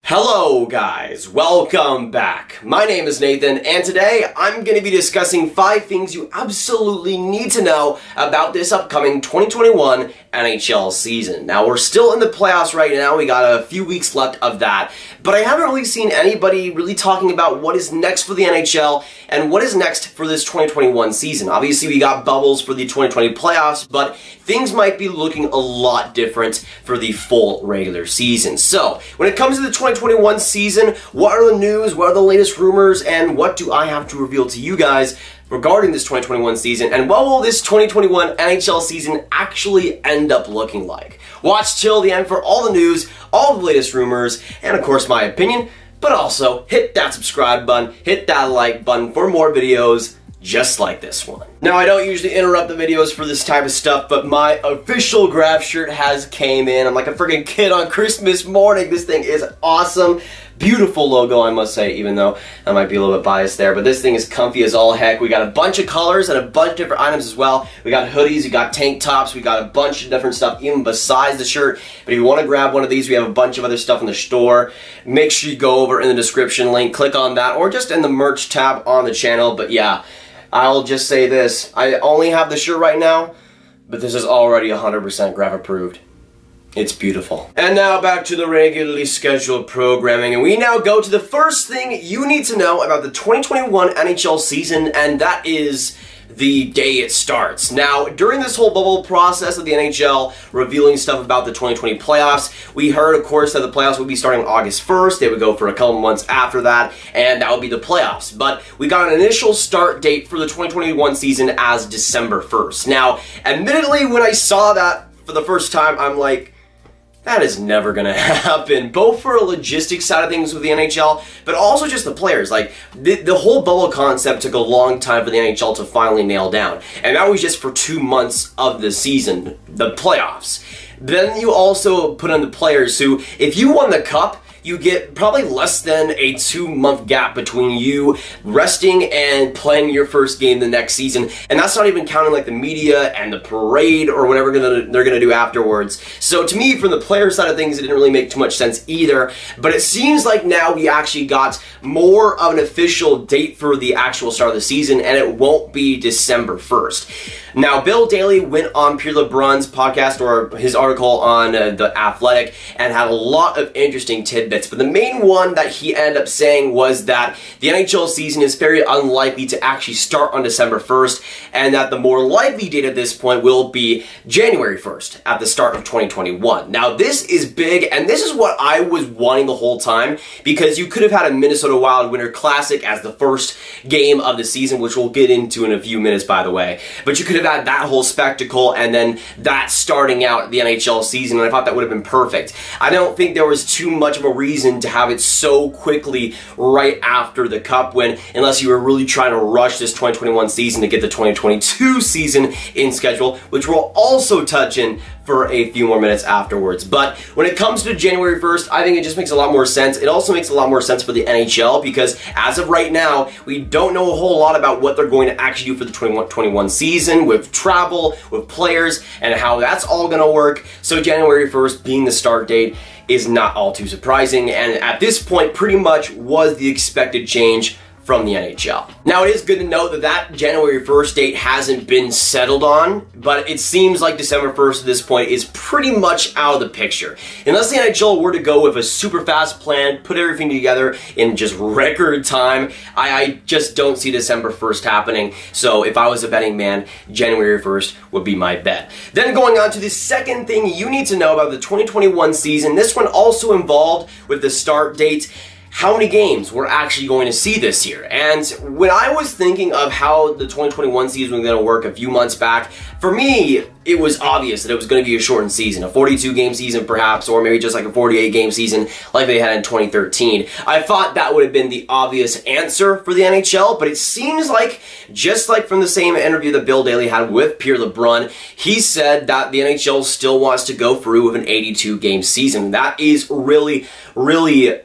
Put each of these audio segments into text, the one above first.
Hello guys, welcome back. My name is Nathan and today I'm going to be discussing 5 things you absolutely need to know about this upcoming 2021 NHL season. Now we're still in the playoffs right now, we got a few weeks left of that, but I haven't really seen anybody really talking about what is next for the NHL and what is next for this 2021 season. Obviously we got bubbles for the 2020 playoffs, but things might be looking a lot different for the full regular season. So when it comes to the 2021 season, what are the news, what are the latest rumors, and what do I have to reveal to you guys regarding this 2021 season, and what will this 2021 NHL season actually end up looking like? Watch till the end for all the news, all the latest rumors, and of course my opinion, but also hit that subscribe button, hit that like button for more videos just like this one. Now, I don't usually interrupt the videos for this type of stuff, but my official Grav shirt has came in. I'm like a freaking kid on Christmas morning. This thing is awesome. Beautiful logo, I must say, even though I might be a little bit biased there. But this thing is comfy as all heck. We got a bunch of colors and a bunch of different items as well. We got hoodies, we got tank tops, we got a bunch of different stuff even besides the shirt. But if you want to grab one of these, we have a bunch of other stuff in the store. Make sure you go over in the description link, click on that, or just in the merch tab on the channel. But yeah, I'll just say this, I only have the shirt right now, but this is already 100% Grav approved. It's beautiful. And now back to the regularly scheduled programming, and we now go to the first thing you need to know about the 2021 NHL season, and that is the day it starts. Now, during this whole bubble process of the NHL revealing stuff about the 2020 playoffs, we heard, of course, that the playoffs would be starting on August 1st. They would go for a couple months after that, and that would be the playoffs. But we got an initial start date for the 2021 season as December 1st. Now, admittedly, when I saw that for the first time, I'm like, that is never going to happen, both for a logistics side of things with the NHL, but also just the players. Like, the whole bubble concept took a long time for the NHL to finally nail down, and that was just for 2 months of the season, the playoffs. Then you also put in the players who, if you won the cup, you get probably less than a 2-month gap between you resting and playing your first game the next season. And that's not even counting like the media and the parade or whatever they're gonna do afterwards. So to me, from the player side of things, it didn't really make too much sense either. But it seems like now we actually got more of an official date for the actual start of the season, and it won't be December 1st. Now, Bill Daly went on Pierre LeBrun's podcast, or his article on The Athletic, and had a lot of interesting tidbits. But the main one that he ended up saying was that the NHL season is very unlikely to actually start on December 1st, and that the more likely date at this point will be January 1st, at the start of 2021. Now, this is big, and this is what I was wanting the whole time, because you could have had a Minnesota Wild Winter Classic as the first game of the season, which we'll get into in a few minutes, by the way. But you could have had that whole spectacle and then that starting out the NHL season, and I thought that would have been perfect. I don't think there was too much of a reason to have it so quickly right after the Cup, when, unless you were really trying to rush this 2021 season to get the 2022 season in schedule, which we'll also touch in for a few more minutes afterwards. But when it comes to January 1st, I think it just makes a lot more sense. It also makes a lot more sense for the NHL, because as of right now, we don't know a whole lot about what they're going to actually do for the 2021 season, with travel, with players, and how that's all going to work. So January 1st being the start date is not all too surprising, and at this point pretty much was the expected change from the NHL. Now, it is good to note that that January 1st date hasn't been settled on, but it seems like December 1st at this point is pretty much out of the picture. Unless the NHL were to go with a super fast plan, put everything together in just record time, I just don't see December 1st happening. So if I was a betting man, January 1st would be my bet. Then going on to the second thing you need to know about the 2021 season, this one also involved with the start date, how many games we're actually going to see this year. And when I was thinking of how the 2021 season was going to work a few months back, for me, it was obvious that it was going to be a shortened season, a 42-game season perhaps, or maybe just like a 48-game season like they had in 2013. I thought that would have been the obvious answer for the NHL, but it seems like, just like from the same interview that Bill Daly had with Pierre LeBrun, he said that the NHL still wants to go through with an 82-game season. That is really, really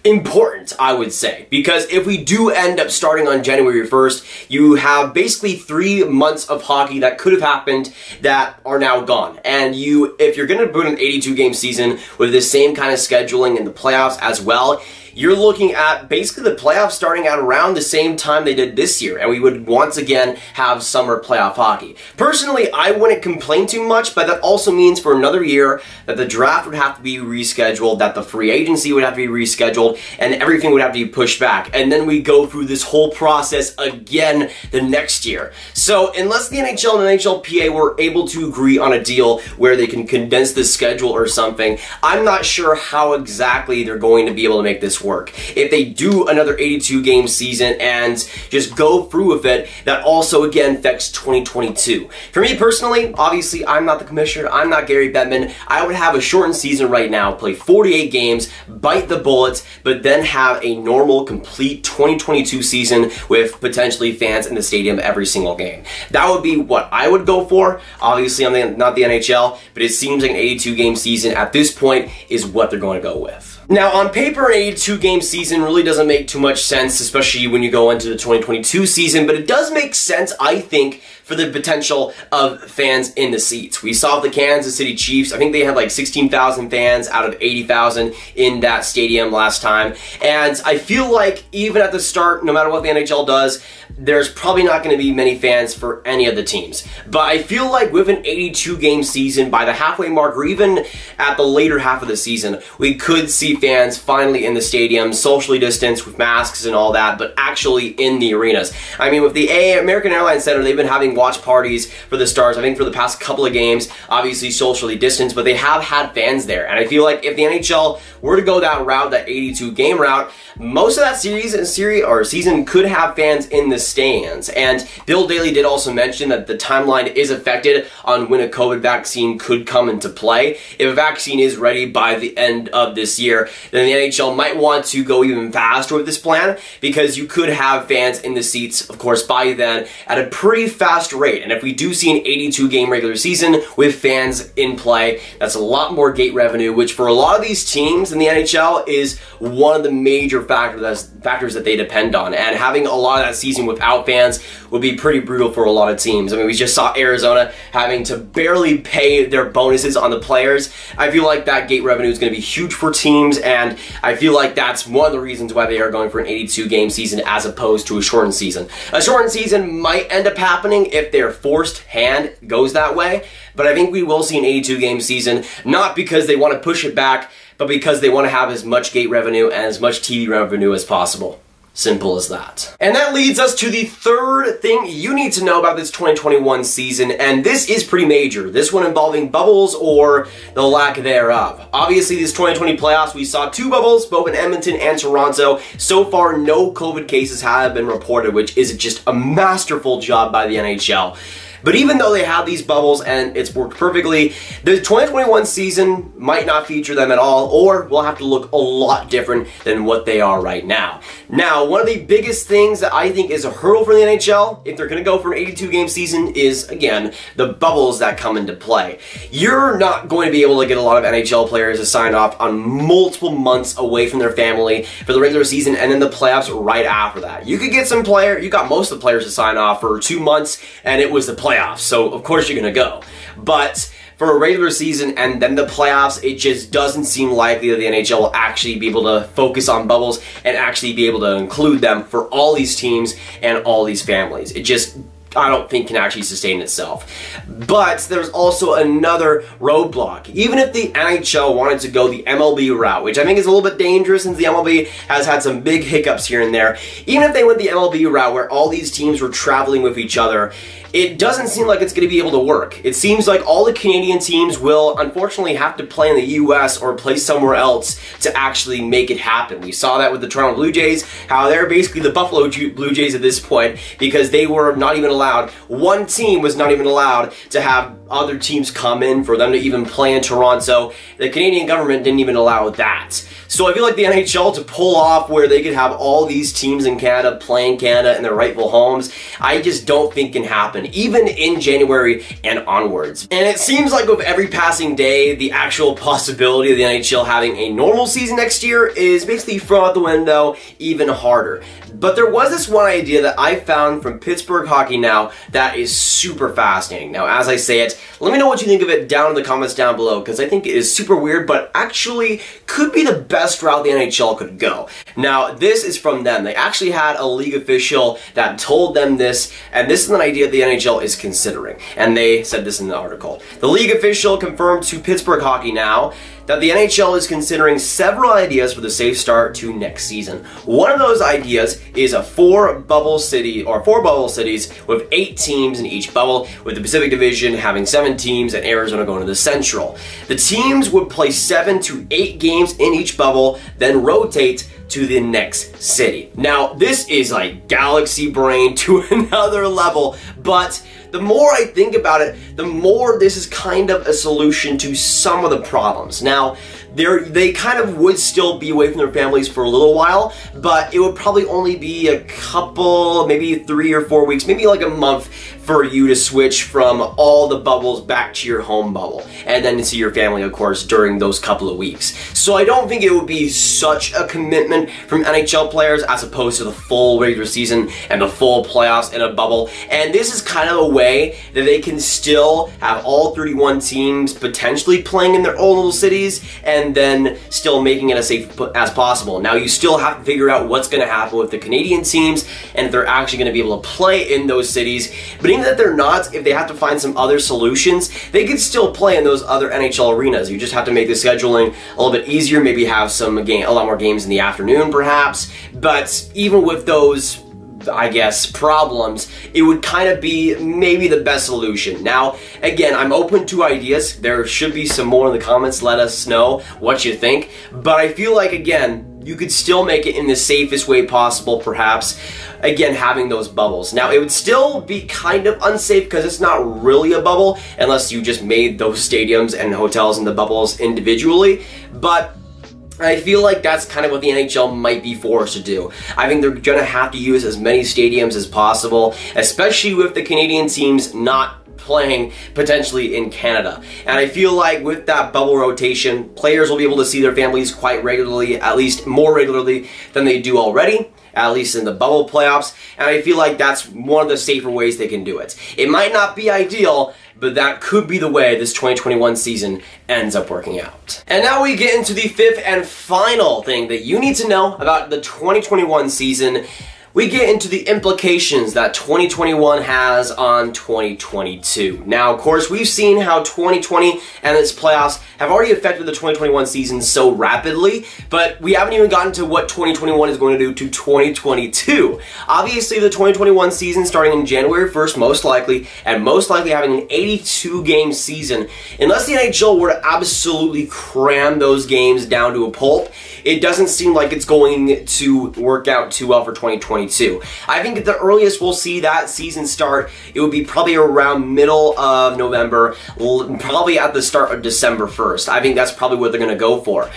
important, I would say, because if we do end up starting on January 1st, you have basically 3 months of hockey that could have happened that are now gone. And if you're going to put an 82-game season with the same kind of scheduling in the playoffs as well, you're looking at basically the playoffs starting at around the same time they did this year, and we would once again have summer playoff hockey. Personally, I wouldn't complain too much, but that also means for another year that the draft would have to be rescheduled, that the free agency would have to be rescheduled, and everything would have to be pushed back. And then we go through this whole process again the next year. So unless the NHL and NHLPA were able to agree on a deal where they can condense the schedule or something, I'm not sure how exactly they're going to be able to make this work. If they do another 82-game season and just go through with it, that also again affects 2022. For me personally, obviously I'm not the commissioner, I'm not Gary Bettman. I would have a shortened season right now, play 48 games, bite the bullet, but then have a normal, complete 2022 season with potentially fans in the stadium every single game. That would be what I would go for. Obviously I'm not the NHL, but it seems like an 82-game season at this point is what they're going to go with. Now, on paper, an 82-game season really doesn't make too much sense, especially when you go into the 2022 season, but it does make sense, I think, for the potential of fans in the seats. We saw the Kansas City Chiefs. I think they had like 16,000 fans out of 80,000 in that stadium last time. And I feel like even at the start, no matter what the NHL does, there's probably not going to be many fans for any of the teams. But I feel like with an 82-game season, by the halfway mark, or even at the later half of the season, we could see fans finally in the stadium, socially distanced with masks and all that, but actually in the arenas. I mean, with the American Airlines Center, they've been having watch parties for the Stars, I think for the past couple of games, obviously socially distanced, but they have had fans there. And I feel like if the NHL were to go that route, that 82-game route, most of that season could have fans in the stands. And Bill Daly did also mention that the timeline is affected on when a COVID vaccine could come into play. If a vaccine is ready by the end of this year, then the NHL might want to go even faster with this plan, because you could have fans in the seats, of course, by then at a pretty fast rate. And if we do see an 82-game regular season with fans in play, that's a lot more gate revenue, which for a lot of these teams in the NHL is one of the major factors that they depend on. And having a lot of that season without fans would be pretty brutal for a lot of teams. I mean, we just saw Arizona having to barely pay their bonuses on the players. I feel like that gate revenue is going to be huge for teams, and I feel like that's one of the reasons why they are going for an 82-game season as opposed to a shortened season. A shortened season might end up happening if their forced hand goes that way, but I think we will see an 82-game season, not because they want to push it back, but because they want to have as much gate revenue and as much TV revenue as possible. Simple as that. And that leads us to the third thing you need to know about this 2021 season, and this is pretty major. This one involving bubbles or the lack thereof. Obviously, this 2020 playoffs, we saw 2 bubbles, both in Edmonton and Toronto. So far, no COVID cases have been reported, which is just a masterful job by the NHL. But even though they have these bubbles and it's worked perfectly, the 2021 season might not feature them at all, or will have to look a lot different than what they are right now. Now, one of the biggest things that I think is a hurdle for the NHL, if they're going to go for an 82-game season, is, again, the bubbles that come into play. You're not going to be able to get a lot of NHL players to sign off on multiple months away from their family for the regular season and then the playoffs right after that. You could get some you got most of the players to sign off for 2 months, and it was the playoffs, so of course you're going to go. But for a regular season and then the playoffs, it just doesn't seem likely that the NHL will actually be able to focus on bubbles and actually be able to include them for all these teams and all these families. It just, I don't think, can actually sustain itself. But there's also another roadblock. Even if the NHL wanted to go the MLB route, which I think is a little bit dangerous since the MLB has had some big hiccups here and there, even if they went the MLB route where all these teams were traveling with each other, it doesn't seem like it's going to be able to work. It seems like all the Canadian teams will unfortunately have to play in the US or play somewhere else to actually make it happen. We saw that with the Toronto Blue Jays, how they're basically the Buffalo Blue Jays at this point, because they were not even allowed, one team was not even allowed to have other teams come in, for them to even play in Toronto. The Canadian government didn't even allow that. So I feel like the NHL to pull off where they could have all these teams in Canada playing Canada in their rightful homes, I just don't think can happen, even in January and onwards. And it seems like with every passing day, the actual possibility of the NHL having a normal season next year is basically thrown out the window even harder. But there was this one idea that I found from Pittsburgh Hockey Now that is super fascinating. Now, as I say it, let me know what you think of it down in the comments down below, because I think it is super weird, but actually could be the best route the NHL could go. Now, this is from them. They actually had a league official that told them this, and this is an idea the NHL is considering. And they said this in the article. The league official confirmed to Pittsburgh Hockey Now that the NHL is considering several ideas for the safe start to next season. One of those ideas is a four bubble cities with 8 teams in each bubble, with the Pacific Division having 7 teams and Arizona going to the Central. The teams would play 7 to 8 games in each bubble, then rotate to the next city. Now, this is like galaxy brain to another level, but the more I think about it, the more this is kind of a solution to some of the problems. Now, they kind of would still be away from their families for a little while, but it would probably only be a couple, maybe 3 or 4 weeks, maybe like a month for you to switch from all the bubbles back to your home bubble, and then to see your family, of course, during those couple of weeks. So I don't think it would be such a commitment from NHL players as opposed to the full regular season and the full playoffs in a bubble. And this is kind of a way that they can still have all 31 teams potentially playing in their own little cities, and then still making it as safe as possible. Now, you still have to figure out what's going to happen with the Canadian teams and if they're actually going to be able to play in those cities. But even if they're not, if they have to find some other solutions, they could still play in those other NHL arenas. You just have to make the scheduling a little bit easier, maybe have a lot more games in the afternoon perhaps. But even with those, I guess, problems, it would kind of be maybe the best solution. Now, again, I'm open to ideas. There should be some more in the comments. Let us know what you think. But I feel like, again, you could still make it in the safest way possible, perhaps, again, having those bubbles. Now, it would still be kind of unsafe because it's not really a bubble unless you just made those stadiums and hotels and the bubbles individually. But I feel like that's kind of what the NHL might be forced to do. I think they're going to have to use as many stadiums as possible, especially with the Canadian teams not playing potentially in Canada. And I feel like with that bubble rotation, players will be able to see their families quite regularly, at least more regularly than they do already, at least in the bubble playoffs. And I feel like that's one of the safer ways they can do it. It might not be ideal, but that could be the way this 2021 season ends up working out. And now we get into the 5th and final thing that you need to know about the 2021 season. We get into the implications that 2021 has on 2022. Now, of course, we've seen how 2020 and its playoffs have already affected the 2021 season so rapidly, but we haven't even gotten to what 2021 is going to do to 2022. Obviously, the 2021 season starting in January 1st, most likely, and most likely having an 82-game season. Unless the NHL were to absolutely cram those games down to a pulp, it doesn't seem like it's going to work out too well for 2022. I think at the earliest we'll see that season start, it would be probably around middle of November, probably at the start of December 1st. I think that's probably what they're going to go for.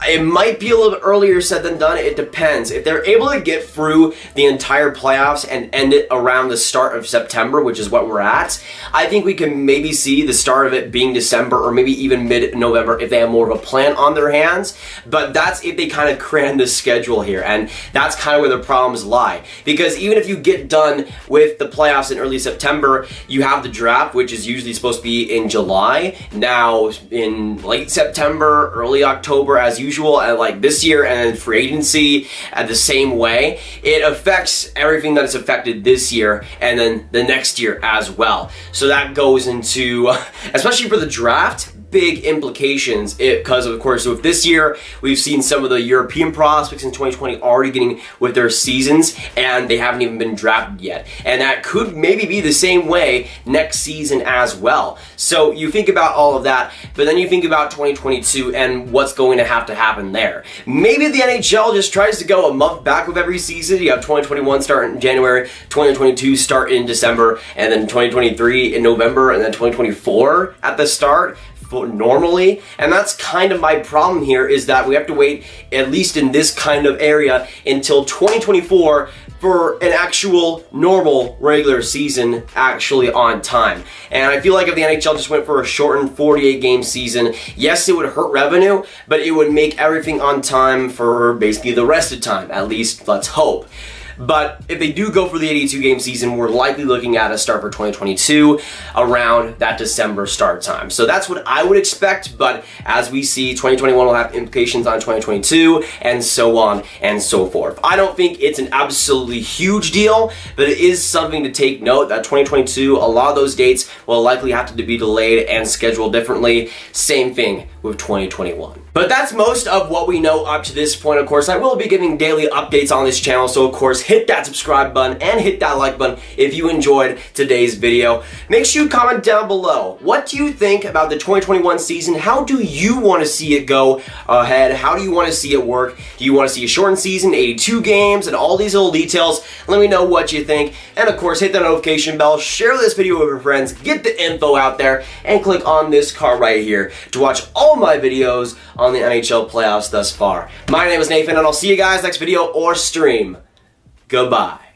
It might be a little bit earlier said than done. It depends. If they're able to get through the entire playoffs and end it around the start of September, which is what we're at, I think we can maybe see the start of it being December or maybe even mid-November if they have more of a plan on their hands. But that's if they kind of cram the schedule here, and that's kind of where the problems lie. Because even if you get done with the playoffs in early September, you have the draft, which is usually supposed to be in July. Now, in late September, early October, as usual, and like this year, and then free agency the same way, it affects everything that is affected this year and then the next year as well. So that goes into, especially for the draft, big implications because, of course, with this year, we've seen some of the European prospects in 2020 already getting with their seasons, and they haven't even been drafted yet. And that could maybe be the same way next season as well. So you think about all of that, but then you think about 2022 and what's going to happen there. Maybe the NHL just tries to go a month back with every season. You have 2021 start in January, 2022 start in December, and then 2023 in November, and then 2024 at the start normally. And that's kind of my problem here, is that we have to wait, at least in this kind of area, until 2024 for an actual normal regular season actually on time. And I feel like if the NHL just went for a shortened 48 game season, yes, it would hurt revenue, but it would make everything on time for basically the rest of the time, at least let's hope. But if they do go for the 82 game season, we're likely looking at a start for 2022 around that December start time. So that's what I would expect, but as we see, 2021 will have implications on 2022 and so on and so forth. I don't think it's an absolutely huge deal, but it is something to take note that 2022, a lot of those dates will likely have to be delayed and scheduled differently. Same thing with 2021. But that's most of what we know up to this point. Of course, I will be giving daily updates on this channel, so of course, hit that subscribe button and hit that like button if you enjoyed today's video. Make sure you comment down below. What do you think about the 2021 season? How do you want to see it go ahead? How do you want to see it work? Do you want to see a shortened season, 82 games, and all these little details? Let me know what you think. And of course, hit the notification bell, share this video with your friends, get the info out there, and click on this card right here to watch all my videos on the NHL playoffs thus far. My name is Nathan, and I'll see you guys next video or stream. Goodbye.